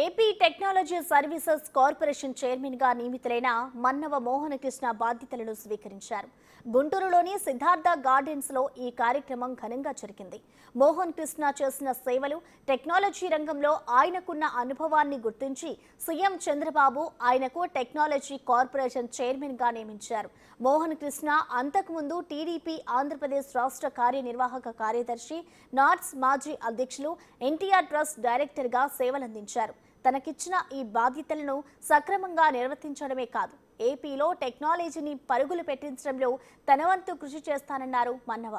AP technology services corporation chairman గా నియమితులైన మన్నవ మోహన కృష్ణ బాధ్యతలను స్వీకరించారు. గుంటూరులోని సిద్ధార్థ గార్డెన్స్ లో ఈ కార్యక్రమం ఘనంగా జరిగింది. మోహన్ కృష్ణ చేసిన సేవలు, టెక్నాలజీ రంగంలో ఆయనకున్న అనుభవాన్ని గుర్తించి సీఎం చంద్రబాబు ఆయనకు టెక్నాలజీ కార్పొరేషన్ చైర్మన్ గా నియమించారు. మోహన్ కృష్ణ అంతకుముందు టీడీపీ ఆంధ్రప్రదేశ్ రాష్ట్ర కార్యనిర్వాహక కార్యదర్శి, నాట్స్ మాజీ అధ్యక్షులు, ఎన్టీఆర్ ట్రస్ట్ డైరెక్టర్ గా సేవలందించారు. తనకిచ్చిన ఈ బాధ్యతలను సక్రమంగా నిర్వర్తించడమే కాదు, ఏపీలో టెక్నాలజీని పరుగులు పెట్టించడంలో తన వంతు కృషి చేస్తానన్నారు మన్నవ.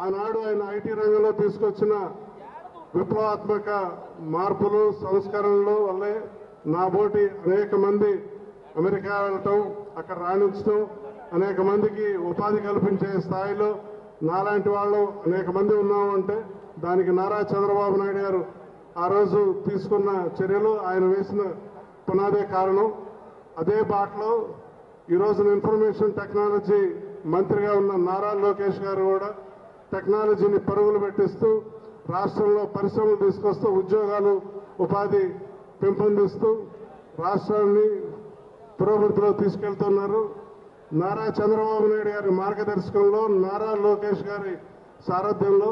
ఆనాడు ఆయన ఐటీ రంగంలో తీసుకొచ్చిన విప్లవాత్మక మార్పులు, సంస్కరణలు వల్లే నాబోటి అనేక మంది అమెరికా వెళ్ళటం, అక్కడ రాణించడం, అనేక మందికి ఉపాధి కల్పించే స్థాయిలో నాలాంటి వాళ్ళు అనేక మంది ఉన్నాము. అంటే దానికి నారా చంద్రబాబు నాయుడు గారు ఆ రోజు తీసుకున్న చర్యలు, ఆయన వేసిన పునాదే కారణం. అదే బాటలో ఈరోజు ఇన్ఫర్మేషన్ టెక్నాలజీ మంత్రిగా ఉన్న నారా లోకేష్ గారు కూడా టెక్నాలజీని పరుగులు పెట్టిస్తూ రాష్ట్రంలో పరిశ్రమలు తీసుకొస్తూ ఉద్యోగాలు, ఉపాధి పెంపొందిస్తూ రాష్ట్రాన్ని పురోగతిలో తీసుకెళ్తున్నారు. నారా చంద్రబాబు నాయుడు గారి మార్గదర్శకంలో, నారా లోకేష్ గారి సారథ్యంలో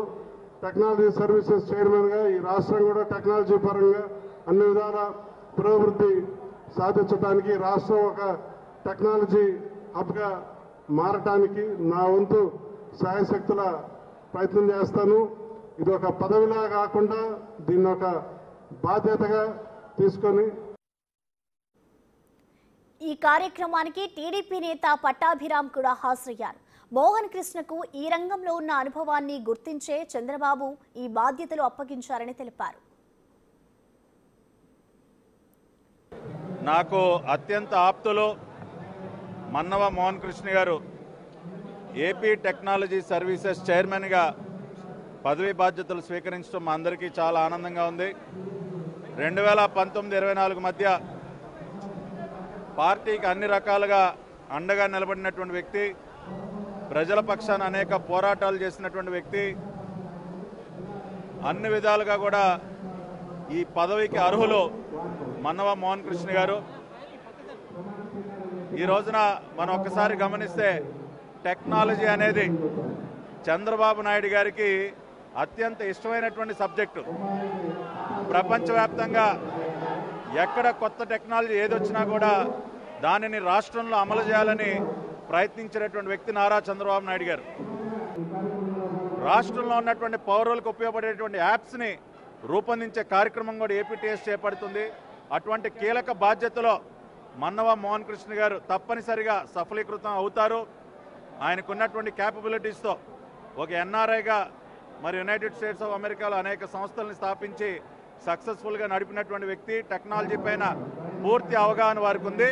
టెక్నాలజీ సర్వీసెస్ చైర్మన్ గా ఈ రాష్ట్రం కూడా టెక్నాలజీ పరంగా అన్ని విధాల పురోభివృద్ధి సాధించడానికి, రాష్ట్రం ఒక టెక్నాలజీ హబ్ గా మారటానికి నా వంతు శాయశక్తుల ప్రయత్నం చేస్తాను. ఇది ఒక పదవిలా కాకుండా దీన్ని ఒక బాధ్యతగా తీసుకొని. ఈ కార్యక్రమానికి టీడీపీ నేత పట్టాభిరామ్ కూడా హాజరయ్యారు. మోహన్ కృష్ణకు ఈ రంగంలో ఉన్న అనుభవాన్ని గుర్తించే చంద్రబాబు ఈ బాధ్యతలు అప్పగించారని తెలిపారు. నాకు అత్యంత ఆప్తులు మన్నవ మోహన్ కృష్ణ గారు ఏపీ టెక్నాలజీ సర్వీసెస్ చైర్మన్గా పదవీ బాధ్యతలు స్వీకరించడం మా అందరికీ చాలా ఆనందంగా ఉంది. 2019-24 మధ్య పార్టీకి అన్ని రకాలుగా అండగా నిలబడినటువంటి వ్యక్తి, ప్రజల పక్షాన అనేక పోరాటాలు చేసినటువంటి వ్యక్తి, అన్ని విధాలుగా కూడా ఈ పదవికి అర్హులు మన్నవ మోహన్ కృష్ణ గారు. ఈ రోజున మనం ఒక్కసారి గమనిస్తే టెక్నాలజీ అనేది చంద్రబాబు నాయుడు గారికి అత్యంత ఇష్టమైనటువంటి సబ్జెక్టు. ప్రపంచవ్యాప్తంగా ఎక్కడ కొత్త టెక్నాలజీ ఏదొచ్చినా కూడా దానిని రాష్ట్రంలో అమలు చేయాలని ప్రయత్నించినటువంటి వ్యక్తి నారా చంద్రబాబు నాయుడు గారు. రాష్ట్రంలో ఉన్నటువంటి పౌరులకు ఉపయోగపడేటువంటి యాప్స్ని రూపొందించే కార్యక్రమం కూడా ఏపీటీఎస్ చేపడుతుంది. అటువంటి కీలక బాధ్యతలో మన్నవ మోహన్ కృష్ణ గారు తప్పనిసరిగా సఫలీకృతం అవుతారు. ఆయనకున్నటువంటి క్యాపబిలిటీస్తో ఒక ఎన్ఆర్ఐగా మరి యునైటెడ్ స్టేట్స్ ఆఫ్ అమెరికాలో అనేక సంస్థలను స్థాపించి సక్సెస్ఫుల్గా నడిపినటువంటి వ్యక్తి. టెక్నాలజీ పైన పూర్తి అవగాహన వారికి ఉంది.